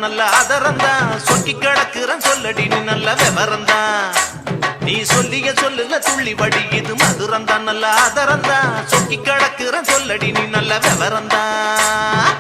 நல்ல ஆதரந்தான் சொக்கி கிடக்குறன் சொல்லடி நீ நல்ல விவரந்தான் நீ சொல்லிய சொல்லுல துள்ளி வடி இது மதுரந்தான் நல்ல ஆதரந்தான் சொக்கி கிடக்குறன் சொல்லடி நீ நல்ல விவரந்தான்